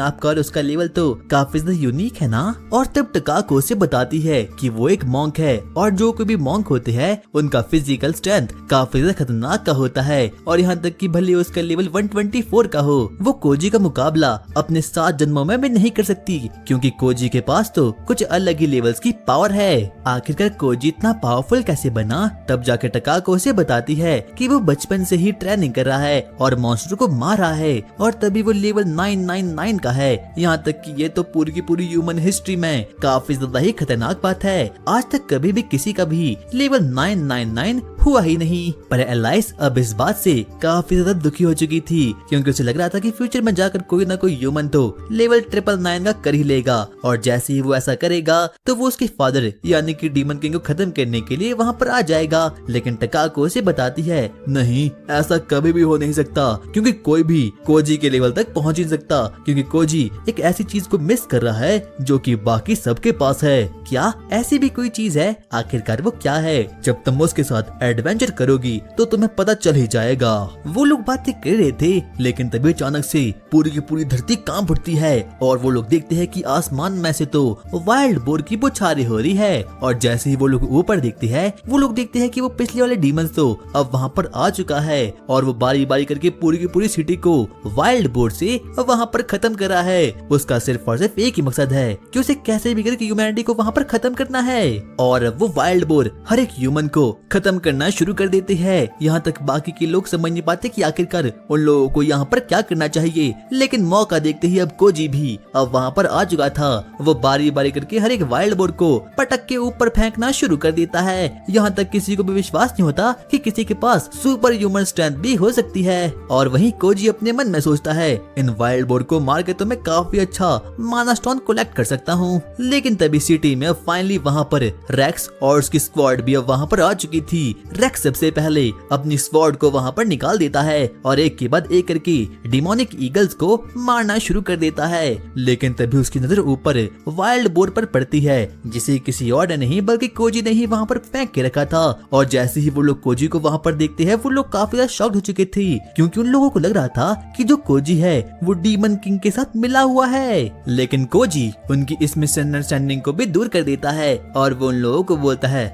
आपका और उसका लेवल तो काफी ज्यादा यूनिक है ना? और तब टकाको से बताती है कि वो एक मॉन्क है और जो कोई भी मॉन्क होते हैं उनका फिजिकल स्ट्रेंथ काफी ज्यादा खतरनाक का होता है और यहाँ तक कि भले उसका लेवल 124 का हो, वो कोजी का मुकाबला अपने 7 जन्मों में भी नहीं कर सकती, क्योंकि कोजी के पास तो कुछ अलग ही लेवल्स की पावर है। आखिरकार कोजी इतना पावरफुल कैसे बना? तब जाके टकाको से बताती है कि वो बचपन से ही ट्रेनिंग कर रहा है और मॉन्स्टर को मार रहा है और तभी वो लेवल 999 का है। यहाँ तक कि ये तो पूरी की पूरी ह्यूमन हिस्ट्री में काफी ज्यादा ही खतरनाक बात है। आज तक कभी भी किसी का भी लेवल 999 हुआ ही नहीं। पर एलाइस अब इस बात से काफी ज्यादा दुखी हो चुकी थी, क्योंकि उसे लग रहा था कि फ्यूचर में जाकर कोई ना कोई ह्यूमन तो लेवल 999 का कर ही लेगा और जैसे ही वो ऐसा करेगा तो वो उसके फादर यानी कि डीमन किंग को खत्म करने के लिए वहाँ पर आ जाएगा। लेकिन टकाको उसे बताती है, नहीं ऐसा कभी भी हो नहीं सकता, क्योंकि कोई भी कोजी के लेवल तक पहुँच नहीं सकता, क्योंकि कोजी एक ऐसी चीज को मिस कर रहा है जो कि बाकी सबके पास है। क्या ऐसी भी कोई चीज है? आखिरकार वो क्या है? जब तुम उसके साथ एडवेंचर करोगी तो तुम्हें पता चल ही जाएगा। वो लोग बातें कर रहे थे, लेकिन तभी अचानक से पूरी की पूरी धरती कांप उठती है और वो लोग देखते हैं कि आसमान में से तो वाइल्ड बोर की बौछारें हो रही है और जैसे ही वो लोग ऊपर देखते हैं वो लोग देखते हैं कि वो पिछले वाले डीमंस तो अब वहाँ पर आ चुका है और वो बारी बारी करके पूरी की पूरी सिटी को वाइल्ड बोर से वहाँ पर खत्म कर रहा है। उसका सिर्फ और सिर्फ एक ही मकसद है कि उसे कैसे भी करके ह्यूमैनिटी को वहाँ पर खत्म करना है और वो वाइल्ड बोर हर एक ह्यूमन को खत्म करना शुरू कर देते हैं। यहाँ तक बाकी के लोग समझ नहीं पाते कि आखिरकार उन लोगों को यहाँ पर क्या करना चाहिए, लेकिन मौका देखते ही अब कोजी भी अब वहाँ पर आ चुका था। वो बारी बारी करके हर एक वाइल्ड बोर को पटक के ऊपर फेंकना शुरू कर देता है। यहाँ तक किसी को भी विश्वास नहीं होता कि किसी के पास सुपर ह्यूमन स्ट्रेंथ भी हो सकती है। और वहीं कोजी अपने मन में सोचता है, इन वाइल्ड बोर को मार के तो मैं काफी अच्छा माना स्टोन कलेक्ट कर सकता हूँ। लेकिन तभी सिटी में अब फाइनली वहाँ पर रेक्स और उसकी स्क्वाड भी अब वहाँ पर आ चुकी थी। रेक्स सबसे पहले अपनी स्वॉर्ड को वहाँ पर निकाल देता है और एक के बाद एक करके डिमोनिक ईगल्स को मारना शुरू कर देता है। लेकिन तभी उसकी नजर ऊपर वाइल्ड बोर पर पड़ती है, जिसे किसी और ने नहीं बल्कि कोजी ने ही वहाँ पर फेंक के रखा था। और जैसे ही वो लोग कोजी को वहाँ पर देखते हैं वो लोग काफी ज्यादा शॉक्ड हो चुके थे, क्योंकि उन लोगों को लग रहा था कि जो कोजी है वो डीमन किंग के साथ मिला हुआ है। लेकिन कोजी उनकी इस मिसअंडरस्टैंडिंग को भी दूर कर देता है और वो उन लोगों को बोलता है,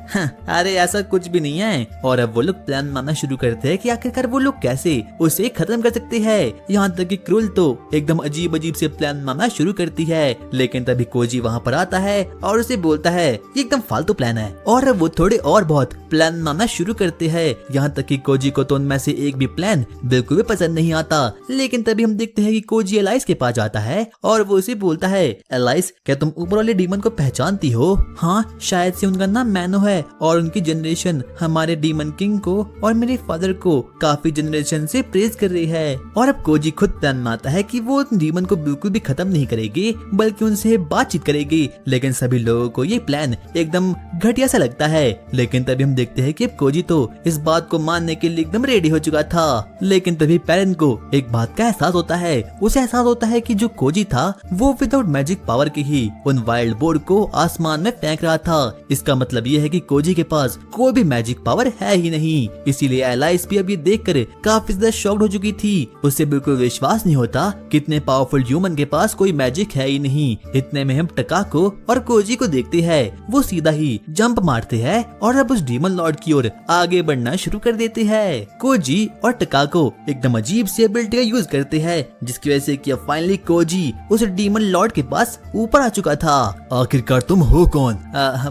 अरे ऐसा कुछ भी नहीं है। और अब वो लोग प्लान बनाना शुरू करते हैं कि आखिरकार वो लोग कैसे उसे खत्म कर सकते हैं। यहाँ तक कि क्रूल तो एकदम अजीब अजीब से प्लान बनाना शुरू करती है। लेकिन तभी कोजी वहाँ पर आता है और उसे बोलता है ये एकदम फालतू प्लान है, और वो थोड़े और बहुत प्लान बनाना शुरू करते हैं। यहाँ तक कि कोजी को तो उनमें से एक भी प्लान बिल्कुल भी पसंद नहीं आता। लेकिन तभी हम देखते हैं कि कोजी एलाइस के पास आता है और वो उसे बोलता है, एलाइस क्या तुम ऊपर वाले डीमन को पहचानती हो? हाँ, शायद से उनका नाम मैनो है और उनकी जनरेशन हमारे डीमन किंग को और मेरे फादर को काफी जनरेशन से प्रेज कर रही है। और अब कोजी खुद प्लान बनाता है कि वो डीमन को बिल्कुल भी खत्म नहीं करेगी, बल्कि उनसे बातचीत करेगी। लेकिन सभी लोगों को ये प्लान एकदम घटिया सा लगता है। लेकिन तभी हम देखते हैं कि कोजी तो इस बात को मानने के लिए एकदम रेडी हो चुका था। लेकिन तभी पेरेंट को एक बात का एहसास होता है। उसे एहसास होता है कि जो कोजी था वो विदाउट मैजिक पावर के ही उन वाइल्ड बोर्ड को आसमान में फेंक रहा था। इसका मतलब ये है कि कोजी के पास कोई भी मैजिक पावर है ही नहीं। इसीलिए एलाइस भी अब ये देखकर काफी ज्यादा शॉक्ड हो चुकी थी। उसे बिल्कुल विश्वास नहीं होता कितने पावरफुल ह्यूमन के पास कोई मैजिक है ही नहीं। इतने में हम टकाको और कोजी को देखते हैं। वो सीधा ही जंप मारते हैं और अब उस डीमन लॉर्ड की ओर आगे बढ़ना शुरू कर देते हैं। कोजी और टकाको एकदम अजीब सी एबिलिटी का यूज करते हैं, जिसकी वजह से कि फाइनली कोजी उस डीमन लॉर्ड के पास ऊपर आ चुका था। आखिरकार तुम हो कौन?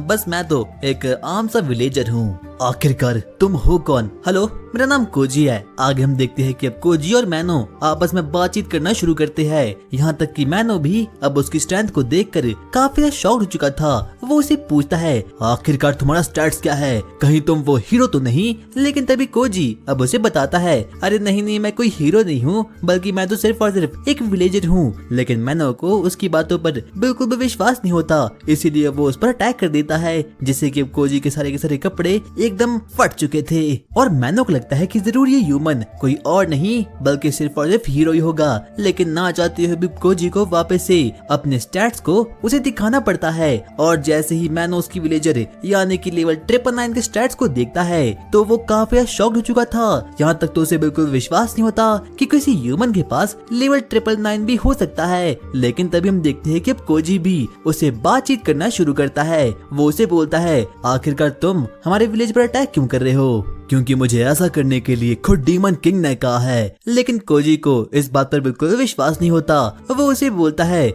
बस मैं तो एक आम सा विलेजर हूँ। आखिरकार तुम हो कौन? हेलो, मेरा नाम कोजी है। आगे हम देखते हैं कि अब कोजी और मैनो आपस में बातचीत करना शुरू करते हैं। यहाँ तक कि मैनो भी अब उसकी स्ट्रेंथ को देखकर काफी शॉक्ड हो चुका था। वो उसे पूछता है, आखिरकार तुम्हारा स्टैट्स क्या है? कहीं तुम वो हीरो तो नहीं? लेकिन तभी कोजी अब उसे बताता है, अरे नहीं, मैं कोई हीरो नहीं हूँ, बल्कि मैं तो सिर्फ और सिर्फ एक विलेजर हूँ। लेकिन मैनो को उसकी बातों पर बिल्कुल भी विश्वास नहीं होता, इसीलिए वो उस पर अटैक कर देता है, जिससे कि कोजी के सारे कपड़े एकदम फट चुके थे। और मैनो को लगता है कि जरूर ये ह्यूमन कोई और नहीं बल्कि सिर्फ और सिर्फ हीरो ही होगा। लेकिन ना चाहते हुए भी कोजी को वापस से अपने स्टैट्स को उसे दिखाना पड़ता है। और जैसे ही मैनो उसकी विलेजर यानी कि लेवल 999 के स्टैट्स को देखता है तो वो काफी शॉक्ड हो चुका था। यहाँ तक तो उसे बिल्कुल विश्वास नहीं होता कि किसी ह्यूमन के पास लेवल 999 भी हो सकता है। लेकिन तभी हम देखते हैं कि अब कोजी भी उसे बातचीत करना शुरू करता है। वो उसे बोलता है, आखिरकार तुम हमारे विलेज पर अटैक क्यों कर रहे हो? क्योंकि मुझे ऐसा करने के लिए खुद डीमन किंग ने कहा है। लेकिन कोजी को इस बात पर बिल्कुल विश्वास नहीं होता। वो उसे बोलता है,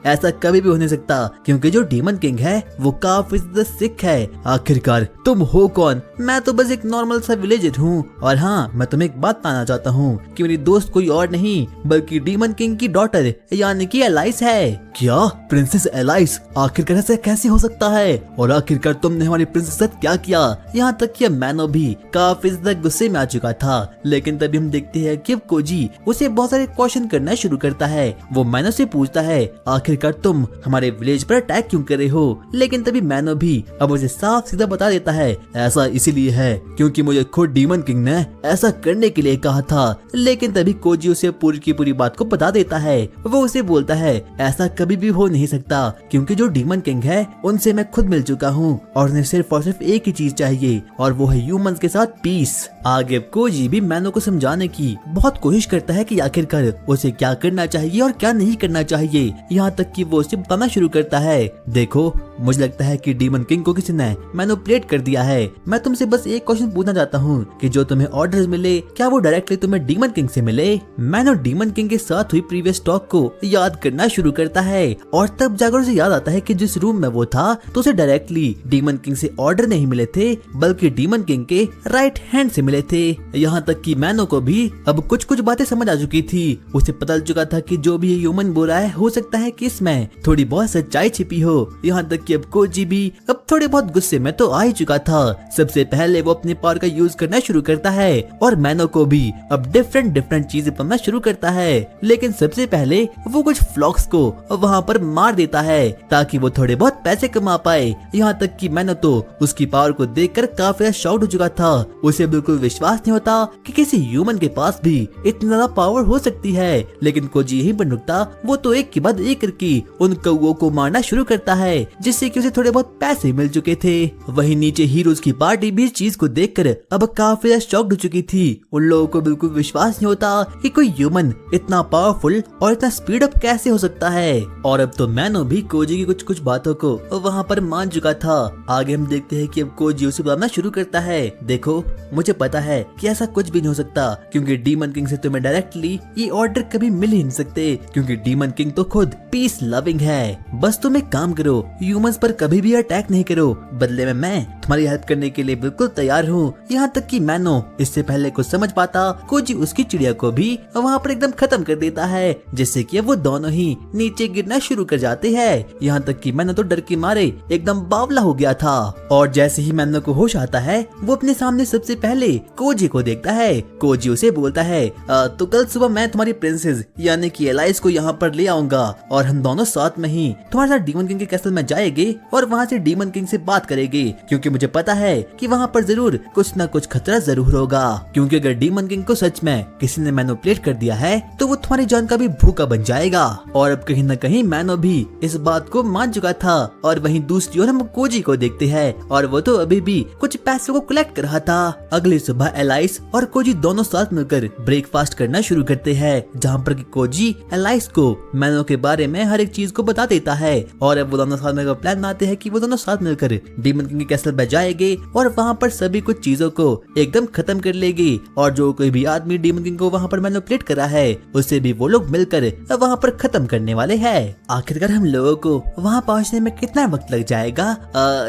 ऐसा कभी भी हो नहीं सकता, क्योंकि जो डीमन किंग है वो काफी ज्यादा सिक है। आखिरकार तुम हो कौन? मैं तो बस एक नॉर्मल सा विलेजर हूँ। और हाँ, मैं तुम्हें एक बात बताना चाहता हूँ कि मेरी दोस्त कोई और नहीं बल्कि डीमन किंग की डॉटर यानी कि एलाइस है। क्या? Princess alias? आखिरकार ऐसा कैसे हो सकता है? और आखिरकार तुमने हमारी प्रिंसेस के साथ क्या किया? यहाँ तक कि मैनो भी काफी ज्यादा गुस्से में आ चुका था। लेकिन तभी हम देखते हैं कि अब कोजी उसे बहुत सारे क्वेश्चन करना शुरू करता है। वो मैनो से पूछता है, आखिरकार तुम हमारे विलेज पर अटैक क्यों कर रहे हो? लेकिन तभी मैनो भी अब उसे साफ सीधा बता देता है, ऐसा इसीलिए है क्योंकि मुझे खुद डीमन किंग ने ऐसा करने के लिए कहा था। लेकिन तभी कोजी उसे पूरी की पूरी बात को बता देता है। वो उसे बोलता है, ऐसा कभी भी हो नहीं सकता, क्योंकि जो डीमन किंग है उनसे मैं खुद मिल चुका हूँ और उन्हें सिर्फ और सिर्फ एक ही चीज चाहिए और वो है ह्यूमंस के साथ पीस। आगे कोजी भी मैनो को समझाने की बहुत कोशिश करता है कि आखिरकार उसे क्या करना चाहिए और क्या नहीं करना चाहिए। यहाँ तक कि वो उसे बताना शुरू करता है, देखो मुझे लगता है कि डीमन किंग को किसी ने मैनिपुलेट कर दिया है। मैं तुमसे बस एक क्वेश्चन पूछना चाहता हूँ कि जो तुम्हें ऑर्डर्स मिले क्या वो डायरेक्टली तुम्हें डीमन किंग से मिले? मैनो डीमन किंग के साथ हुई प्रीवियस टॉक को याद करना शुरू करता है और तब जाकर उसे याद आता है कि जिस रूम में वो था तो उसे डायरेक्टली डीमन किंग से ऑर्डर नहीं मिले थे बल्कि डीमन किंग के राइट हैंड से मिले थे। यहाँ तक कि मैनो को भी अब कुछ बातें समझ आ चुकी थी। उसे पता चुका था कि जो भी ह्यूमन बोल रहा है हो सकता है कि इसमें थोड़ी बहुत सच्चाई छिपी हो। यहाँ तक कि अब कोजी भी अब थोड़े बहुत गुस्से में तो आ ही चुका था। सबसे पहले वो अपने पावर का यूज करना शुरू करता है और मैनो को भी अब डिफरेंट चीजें पढ़ना शुरू करता है। लेकिन सबसे पहले वो कुछ फ्लॉक्स को वहाँ पर मार देता है ताकि वो थोड़े बहुत पैसे कमा पाए। यहाँ तक कि मैनो तो उसकी पावर को देखकर काफी शॉक्ड हो चुका था। उसे बिल्कुल विश्वास नहीं होता कि किसी ह्यूमन के पास भी इतनी ज्यादा पावर हो सकती है। लेकिन कोजी यहीं पर रुकता, वो तो एक के बाद एक करके उन कौओं को मारना शुरू करता है जिससे कि उसे थोड़े बहुत पैसे मिल चुके थे। वहीं नीचे हीरोज की पार्टी भी इस चीज को देखकर अब काफी शॉक्ड हो चुकी थी। उन लोगों को बिल्कुल विश्वास नहीं होता कि कोई ह्यूमन इतना पावरफुल और इतना स्पीड अप कैसे हो सकता है। और अब तो मैनो भी कोजी की कुछ बातों को वहाँ पर मान चुका था। आगे हम देखते हैं कि अब कोजी उसे बुलाना शुरू करता है, देखो मुझे पता है कि ऐसा कुछ भी नहीं हो सकता क्योंकि डीमन किंग से तुम्हें डायरेक्टली ये ऑर्डर कभी मिल ही नहीं सकते क्योंकि डीमन किंग तो खुद पीस लविंग है। बस तुम एक काम करो, ह्यूमंस पर कभी भी अटैक नहीं करो, बदले में मैं तुम्हारी हेल्प करने के लिए बिल्कुल तैयार हूँ। यहाँ तक कि मैनो इससे पहले कुछ समझ पाता कोजी उसकी चिड़िया को भी वहाँ पर एकदम खत्म कर देता है जिससे कि वो दोनों ही नीचे गिरना शुरू कर जाते हैं। यहाँ तक कि मैनो तो डर के मारे एकदम बावला हो गया था। और जैसे ही मैनो को होश आता है वो अपने सामने सबसे पहले कोजी को देखता है। कोजी उसे बोलता है, तो कल सुबह मैं तुम्हारी प्रिंसेस यानी कि एलाइस को यहाँ पर ले आऊंगा और हम दोनों साथ में ही तुम्हारे साथ डीमन किंग के कैसल में जाएंगे जाएंगे और वहाँ से डीमन किंग से बात करेंगे, क्योंकि मुझे पता है कि वहाँ पर जरूर कुछ न कुछ खतरा जरूर होगा। क्योंकि अगर डीमन किंग को सच में किसी ने मैनिपुलेट कर दिया है तो वो तुम्हारी जान का भी भूखा बन जाएगा। और अब कहीं न कहीं मैनो भी इस बात को मान चुका था। और वहीं दूसरी ओर हम कोजी को देखते हैं और वो तो अभी भी कुछ पैसों को कलेक्ट कर रहा था। अगली सुबह एलाइस और कोजी दोनों साथ मिलकर ब्रेकफास्ट करना शुरू करते हैं, जहाँ पर कोजी एलाइस को मैनो के बारे में हर एक चीज को बता देता है। और अब वो दोनों साथ मिलकर प्लान बनाते हैं कि वो दोनों साथ मिलकर डीमन किंग के कैसल में जाएंगे और वहाँ पर सभी कुछ चीजों को एकदम खत्म कर लेगी। और जो कोई भी आदमी डीमन किंग को वहाँ पर मैनिपुलेट करा है उसे भी वो लोग मिलकर वहाँ पर खत्म करने वाले हैं। आखिरकार हम लोगों को वहाँ पहुँचने में कितना वक्त लग जाएगा?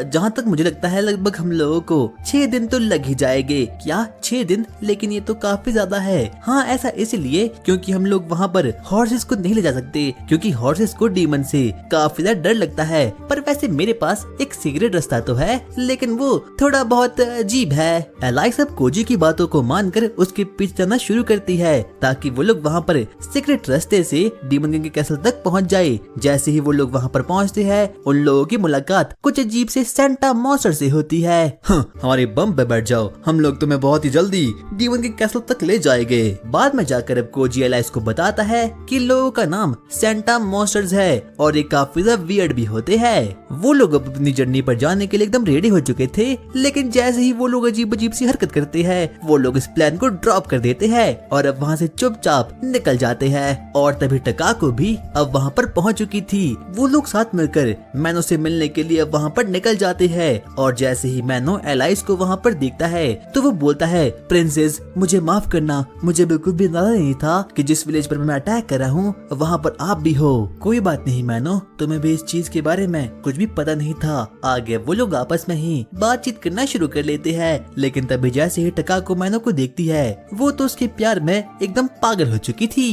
जहाँ तक मुझे लगता है लगभग हम लोगों को 6 दिन तो लग ही जाएंगे। क्या 6 दिन? लेकिन ये तो काफी ज्यादा है। हाँ, ऐसा इसलिए क्योंकि हम लोग वहाँ पर हॉर्सेस को नहीं ले जा सकते, क्योंकि हॉर्सेस को डीमन से काफी ज्यादा डर लगता है। पर वैसे मेरे पास एक सीक्रेट रास्ता तो है, लेकिन वो थोड़ा बहुत अजीब है। एलाइस अब कोजी की बातों को मानकर उसके पीछे चलना शुरू करती है ताकि वो लोग वहाँ पर सीक्रेट रास्ते से डीमन किंग के कैसल तक पहुँच जाए। जैसे ही वो लोग वहाँ पर पहुँचते हैं उन लोगों की मुलाकात कुछ अजीब से सेंटा मॉन्स्टर से होती है। हमारे बम पे बैठ जाओ, हम लोग तुम्हें बहुत ही जल्दी डीमन के कैसल तक ले जाएंगे। बाद में जाकर अब कोजी एलाइस को बताता है कि लोगों का नाम सेंटा मॉन्स्टर्स है और ये काफी ज्यादा वियर्ड भी होते हैं। वो लोग अपनी जर्नी पर जाने के लिए एकदम रेडी हो चुके थे, लेकिन जैसे ही वो लोग अजीब अजीब सी हरकत करते हैं वो लोग इस प्लान को ड्रॉप कर देते हैं और अब वहाँ से चुपचाप निकल जाते हैं। और तभी टकाको भी अब वहाँ पर पहुँच चुकी थी। वो लोग साथ मिलकर मैनो से मिलने के लिए अब वहाँ पर निकल जाते हैं। और जैसे ही मैनो एलाइस को वहाँ पर देखता है तो वो बोलता है, प्रिंसेस मुझे माफ करना, मुझे बिल्कुल भी अंदाजा नहीं था कि जिस विलेज पर मैं अटैक कर रहा हूँ वहाँ पर आप भी हो। कोई बात नहीं मैनो, तुम्हें भी इस चीज के बारे में कुछ भी पता नहीं था। आगे वो लोग आपस में ही बातचीत करना शुरू कर लेते हैं। लेकिन तभी जैसे ही टकाको मैनो को देखती है वो तो उसके प्यार में एकदम पागल हो चुकी थी।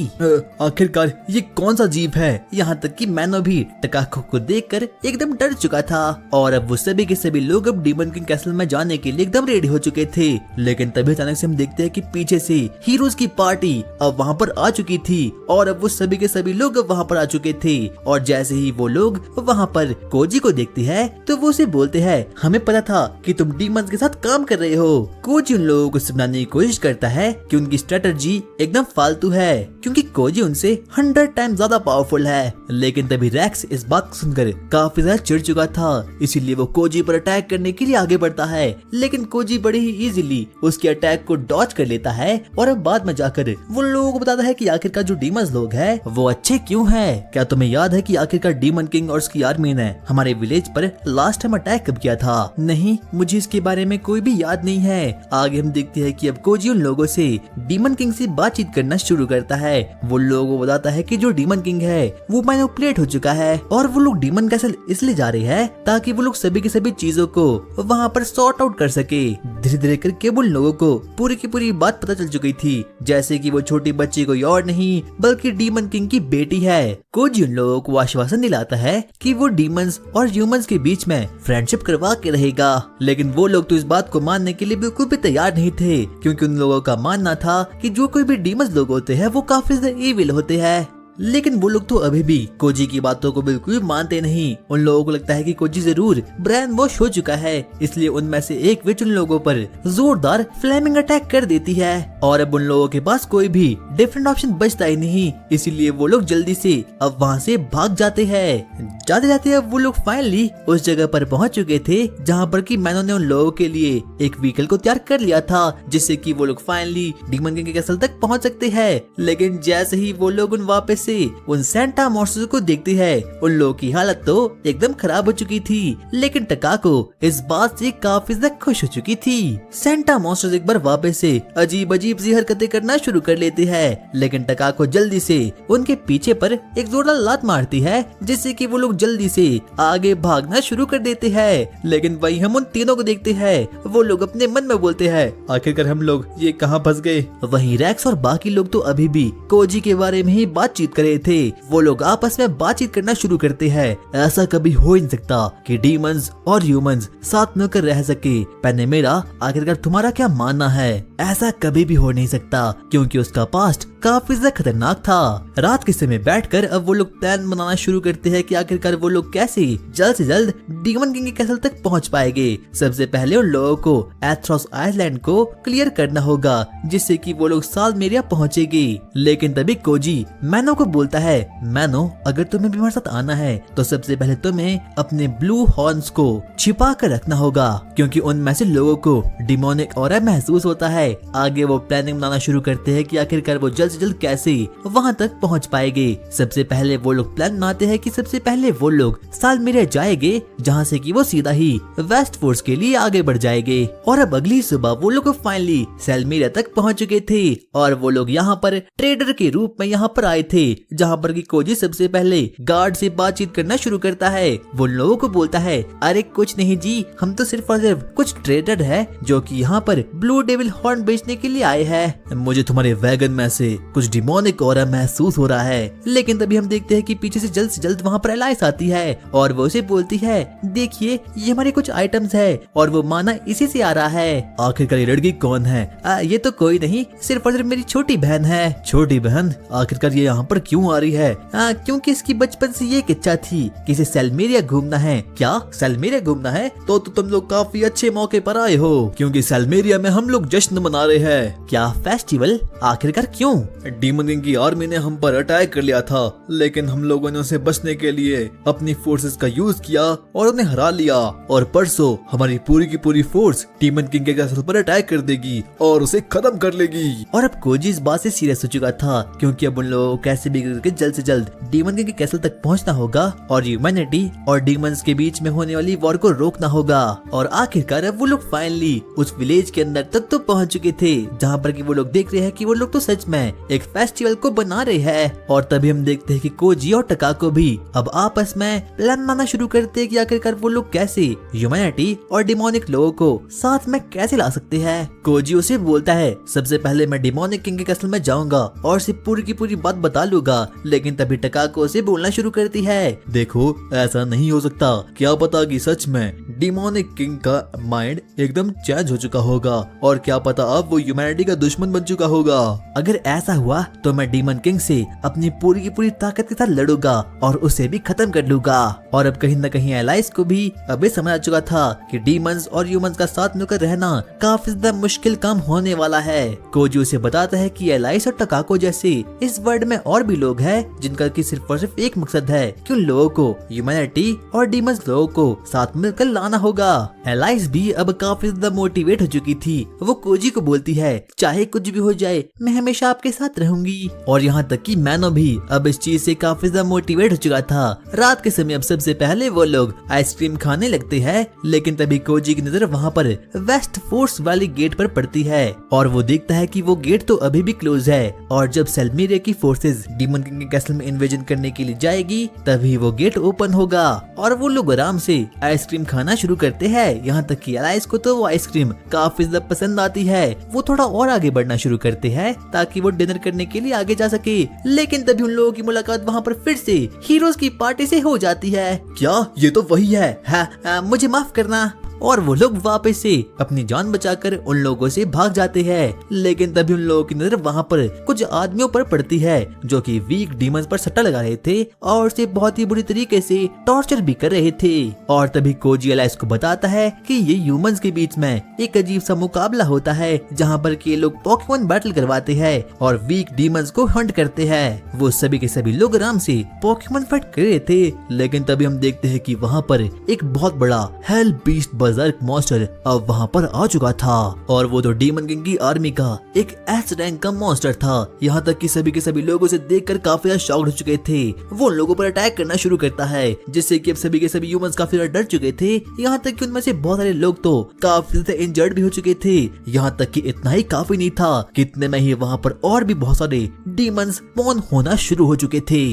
आखिरकार ये कौन सा जीव है? यहाँ तक कि मैनो भी टकाको को देखकर एकदम डर चुका था। और अब वो सभी के सभी लोग अब डीमन किंग कैसल में जाने के लिए एकदम रेडी हो चुके थे। लेकिन तभी अचानक से हम देखते हैं कि पीछे से हीरोज की पार्टी अब वहाँ पर आ चुकी थी और अब वो सभी के सभी लोग अब वहाँ पर आ चुके थे। और जैसे ही वो लोग वहाँ पर कोजी को देखते हैं तो वो उसे बोलते हैं, हमें पता था कि तुम डीमंस के साथ काम कर रहे हो। कोजी उन लोगों को समझाने की कोशिश करता है कि उनकी स्ट्रेटजी एकदम फालतू है, क्योंकि कोजी उनसे 100 टाइम ज्यादा पावरफुल है। लेकिन तभी रैक्स इस बात को सुनकर काफी ज्यादा चिढ़ चुका था, इसीलिए वो कोजी पर अटैक करने के लिए आगे बढ़ता है। लेकिन कोजी बड़े ही इजीली उसके अटैक को डॉज कर लेता है। और अब बाद में जाकर वो लोगों को बताता है कि आखिरकार जो डीमंस लोग हैं वो अच्छे क्यों हैं। क्या तुम्हें याद है कि आखिरकार डीमन किंग और उसकी आर्मी ने हमारे विलेज पर लास्ट टाइम अटैक कब किया था? नहीं, मुझे इसके बारे में कोई भी याद नहीं है। आगे हम देखते हैं कि अब कोजी उन लोगों से डीमन किंग से बातचीत करना शुरू करता है। वो लोगों को बताता है कि जो डीमन किंग है वो मैनिपुलेट हो चुका है और वो लोग डीमन कैसल इसलिए जा रहे हैं ताकि वो लोग सभी की सभी चीजों को वहाँ पर सॉर्ट आउट कर सके। धीरे धीरे करके उन लोगों को पूरी की पूरी बात पता चल चुकी थी, जैसे कि वो छोटी बच्ची कोई और नहीं बल्कि डीमन किंग की बेटी है। कोजी उन लोगों को आश्वासन दिलाता है कि वो डीमंस और ह्यूमंस के बीच में फ्रेंडशिप करवा के रहेगा। लेकिन वो लोग तो इस बात को मानने के लिए बिल्कुल भी तैयार नहीं थे, क्योंकि उन लोगों का मानना था कि जो कोई भी डीमंस लोग होते हैं वो काफी ज्यादा इविल होते हैं। लेकिन वो लोग तो अभी भी कोजी की बातों को बिल्कुल मानते नहीं। उन लोगों को लगता है कि कोजी जरूर ब्रेन वॉश हो चुका है, इसलिए उनमें से एक विच उन लोगों पर जोरदार फ्लेमिंग अटैक कर देती है। और अब उन लोगों के पास कोई भी डिफरेंट ऑप्शन बचता ही नहीं, इसीलिए वो लोग जल्दी से अब वहाँ से भाग जाते हैं। जाते जाते अब वो लोग फाइनली उस जगह पर पहुँच चुके थे जहाँ पर कि मैनो ने उन लोगों के लिए एक व्हीकल को तैयार कर लिया था, जिससे कि वो लोग फाइनली डीमन किंग के कैसल तक पहुँच सकते हैं। लेकिन जैसे ही वो लोग उन वापस से उन सेंटा मॉन्स्टर्स को देखते हैं उन लोगों की हालत तो एकदम खराब हो चुकी थी। लेकिन टकाको इस बात से काफी ज्यादा खुश हो चुकी थी। सेंटा मॉन्स्टर्स एक बार वापस से अजीब अजीब सी हरकतें करना शुरू कर लेते हैं, लेकिन टकाको जल्दी से उनके पीछे पर एक जोरदार लात मारती है, जिससे कि वो लोग जल्दी से आगे भागना शुरू कर देते हैं। लेकिन वही हम उन तीनों को देखते हैं, वो लोग अपने मन में बोलते हैं, आखिरकार हम लोग ये कहाँ फंस गए। वहीं रैक्स और बाकी लोग तो अभी भी कोजी के बारे में ही बातचीत कर रहे थे। वो लोग आपस में बातचीत करना शुरू करते हैं। ऐसा कभी हो ही नहीं सकता कि डीमंस और ह्यूमंस साथ मिलकर रह सके। पहले मेरा, आखिरकार तुम्हारा क्या मानना है? ऐसा कभी भी हो नहीं सकता क्योंकि उसका पास्ट काफी ज्यादा खतरनाक था। रात के समय बैठकर अब वो लोग प्लान बनाना शुरू करते हैं कि आखिरकार वो लोग कैसे जल्द से जल्द डीमन किंग के कैसल तक पहुंच पाएंगे। सबसे पहले उन लोगों को एथ्रोस आइलैंड को क्लियर करना होगा जिससे कि वो लोग सालमेरिया पहुंचेंगे। लेकिन तभी कोजी मैनो को बोलता है, मैनो अगर तुम्हें भी हमारे साथ आना है तो सबसे पहले तुम्हें अपने ब्लू हॉर्न्स को छिपा कर रखना होगा क्योंकि उनमें से लोगों को डिमोनिक ऑरा महसूस होता है। आगे वो प्लानिंग बनाना शुरू करते हैं कि आखिरकार वो जल्द से जल्द कैसे वहां तक पहुंच पाएंगे। सबसे पहले वो लोग प्लान बनाते हैं कि सबसे पहले वो लोग सालमेरिया जाएंगे जहां से कि वो सीधा ही वेस्ट फोर्स के लिए आगे बढ़ जाएंगे। और अब अगली सुबह वो लोग फाइनली सालमेरिया तक पहुंच चुके थे और वो लोग यहाँ पर ट्रेडर के रूप में यहाँ पर आए थे जहाँ पर कि कोजी सबसे पहले गार्ड से बातचीत करना शुरू करता है। वो लोगों को बोलता है, अरे कुछ नहीं जी, हम तो सिर्फ और सिर्फ कुछ ट्रेडर है जो कि यहाँ पर ब्लू डेविल हॉर्न बेचने के लिए आए हैं। मुझे तुम्हारे वैगन में से कुछ डिमोनिक ऑरा महसूस हो रहा है। लेकिन तभी हम देखते हैं कि पीछे से जल्द वहाँ पर एलाइस आती है और वो उसे बोलती है, देखिए ये हमारे कुछ आइटम्स है और वो माना इसी से आ रहा है। आखिरकार ये लड़की कौन है? ये तो कोई नहीं, सिर्फ और सिर्फ मेरी छोटी बहन है। छोटी बहन? आखिरकार ये यहाँ पर क्यों आ रही है? क्योंकि इसकी बचपन से ये इच्छा थी कि इसे सालमेरिया घूमना है। क्या सालमेरिया घूमना है? तो तुम लोग काफी अच्छे मौके पर आए हो क्योंकि सालमेरिया में हम लोग जश्न मना रहे हैं। क्या फेस्टिवल? आखिरकार क्यों? डीमन किंग की आर्मी ने हम पर अटैक कर लिया था लेकिन हम लोगों ने उसे बचने के लिए अपनी फोर्सेस का यूज किया और उन्हें हरा लिया और परसों हमारी पूरी की पूरी फोर्स डीमन किंग के कैसल पर अटैक कर देगी और उसे खत्म कर लेगी। और अब कोजी इस बात से सीरियस हो चुका था क्योंकि अब उन लोगों को कैसे भी करके जल्द से जल्द डीमन किंग के कैसल तक पहुंचना होगा और ह्यूमैनिटी और डीमंस के बीच में होने वाली वॉर को रोकना होगा। और आखिरकार अब वो लोग फाइनली उस विलेज के अंदर तक तो पहुंच चुके थे जहाँ पर कि वो लोग देख रहे हैं कि वो लोग तो सच में एक फेस्टिवल को बना रहे हैं। और तभी हम देखते हैं कि कोजी और टकाको भी अब आपस में प्लान बनाना शुरू करते हैं कि आखिरकार वो लोग कैसे ह्यूमैनिटी और डिमोनिक लोगों को साथ में कैसे ला सकते हैं। कोजी उसे बोलता है, सबसे पहले मैं डिमोनिक किंग के कैसल में जाऊंगा और उसे पूरी की पूरी बात बता लूंगा। लेकिन तभी टकाको उसे बोलना शुरू करती है, देखो ऐसा नहीं हो सकता, क्या पता कि सच में डिमोनिक किंग का माइंड एकदम चेंज हो चुका होगा और क्या पता अब वो ह्यूमैनिटी का दुश्मन बन चुका होगा। अगर ऐसा हुआ तो मैं डीमन किंग से अपनी पूरी की पूरी ताकत के साथ लड़ूंगा और उसे भी खत्म कर लूंगा। और अब कहीं न कहीं एलाइस को भी अभी समझ आ चुका था कि डीमंस और ह्यूमंस का साथ मिलकर रहना काफी ज्यादा मुश्किल काम होने वाला है। कोजी उसे बताता है कि एलाइस और टकाको जैसे इस वर्ल्ड में और भी लोग हैं जिनका कि सिर्फ और सिर्फ एक मकसद है कि उन लोगों को ह्यूमैनिटी और डीमंस लोगों को साथ मिलकर लाना होगा। एलाइस भी अब काफी ज्यादा मोटिवेट हो चुकी थी। वो कोजी को बोलती है, चाहे कुछ भी हो जाए मैं हमेशा आपके साथ रहूंगी। और यहाँ तक कि मैनो भी अब इस चीज से काफी ज्यादा मोटिवेट हो चुका था। रात के समय अब सबसे पहले वो लोग आइसक्रीम खाने लगते हैं लेकिन तभी कोजी की नजर वहाँ पर वेस्ट फोर्स वाली गेट पर पड़ती है और वो देखता है कि वो गेट तो अभी भी क्लोज है और जब सालमेरिया की फोर्सेस डीमन किंग के कैसल में इन्वेजन करने के लिए जाएगी तभी वो गेट ओपन होगा और वो लोग आराम से आइसक्रीम खाना शुरू करते हैं। यहाँ तक कि एलाइस को तो वो आइसक्रीम काफी ज्यादा पसंद आती है। वो थोड़ा और आगे बढ़ना शुरू करते हैं ताकि वो डिनर करने के लिए आगे जा सके। लेकिन तभी उन लोगों की मुलाकात वहाँ पर फिर से हीरोज की पार्टी से हो जाती है। क्या ये तो वही है? मुझे माफ करना। और वो लोग वापस से अपनी जान बचाकर उन लोगों से भाग जाते हैं। लेकिन तभी उन लोगों की नजर वहाँ पर कुछ आदमियों पर पड़ती है जो कि वीक डीमंस पर सट्टा लगा रहे थे और उसे बहुत ही बुरी तरीके से टॉर्चर भी कर रहे थे। और तभी कोजी एलाइस को बताता है कि ये ह्यूमंस के बीच में एक अजीब सा मुकाबला होता है जहाँ पर कि लोग पोकेमॉन बैटल करवाते हैं और वीक डीमंस को हंट करते हैं। वो सभी के सभी लोग आराम से पोकेमॉन फाइट कर रहे थे। लेकिन तभी हम देखते हैं कि वहाँ पर एक बहुत बड़ा हेल बीस्ट बर्ज़र्क मॉन्स्टर अब वहाँ पर आ चुका था और वो तो डीमन किंग की आर्मी का एक एस रैंक का मॉन्स्टर था। यहाँ तक कि सभी के सभी लोग उसे देखकर काफी ज्यादा शॉक्ड हो चुके थे। वो लोगों पर अटैक करना शुरू करता है जिससे कि अब सभी के सभी ह्यूमंस काफी ज्यादा डर चुके थे। यहाँ तक कि उनमें से बहुत सारे लोग तो काफी ज्यादा इंजर्ड भी हो चुके थे। यहाँ तक कि इतना ही काफी नहीं था कि इतने में ही वहाँ पर और भी बहुत सारे डीमंस स्पॉन होना शुरू हो चुके थे।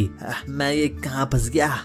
मैं ये कहाँ फंस गया?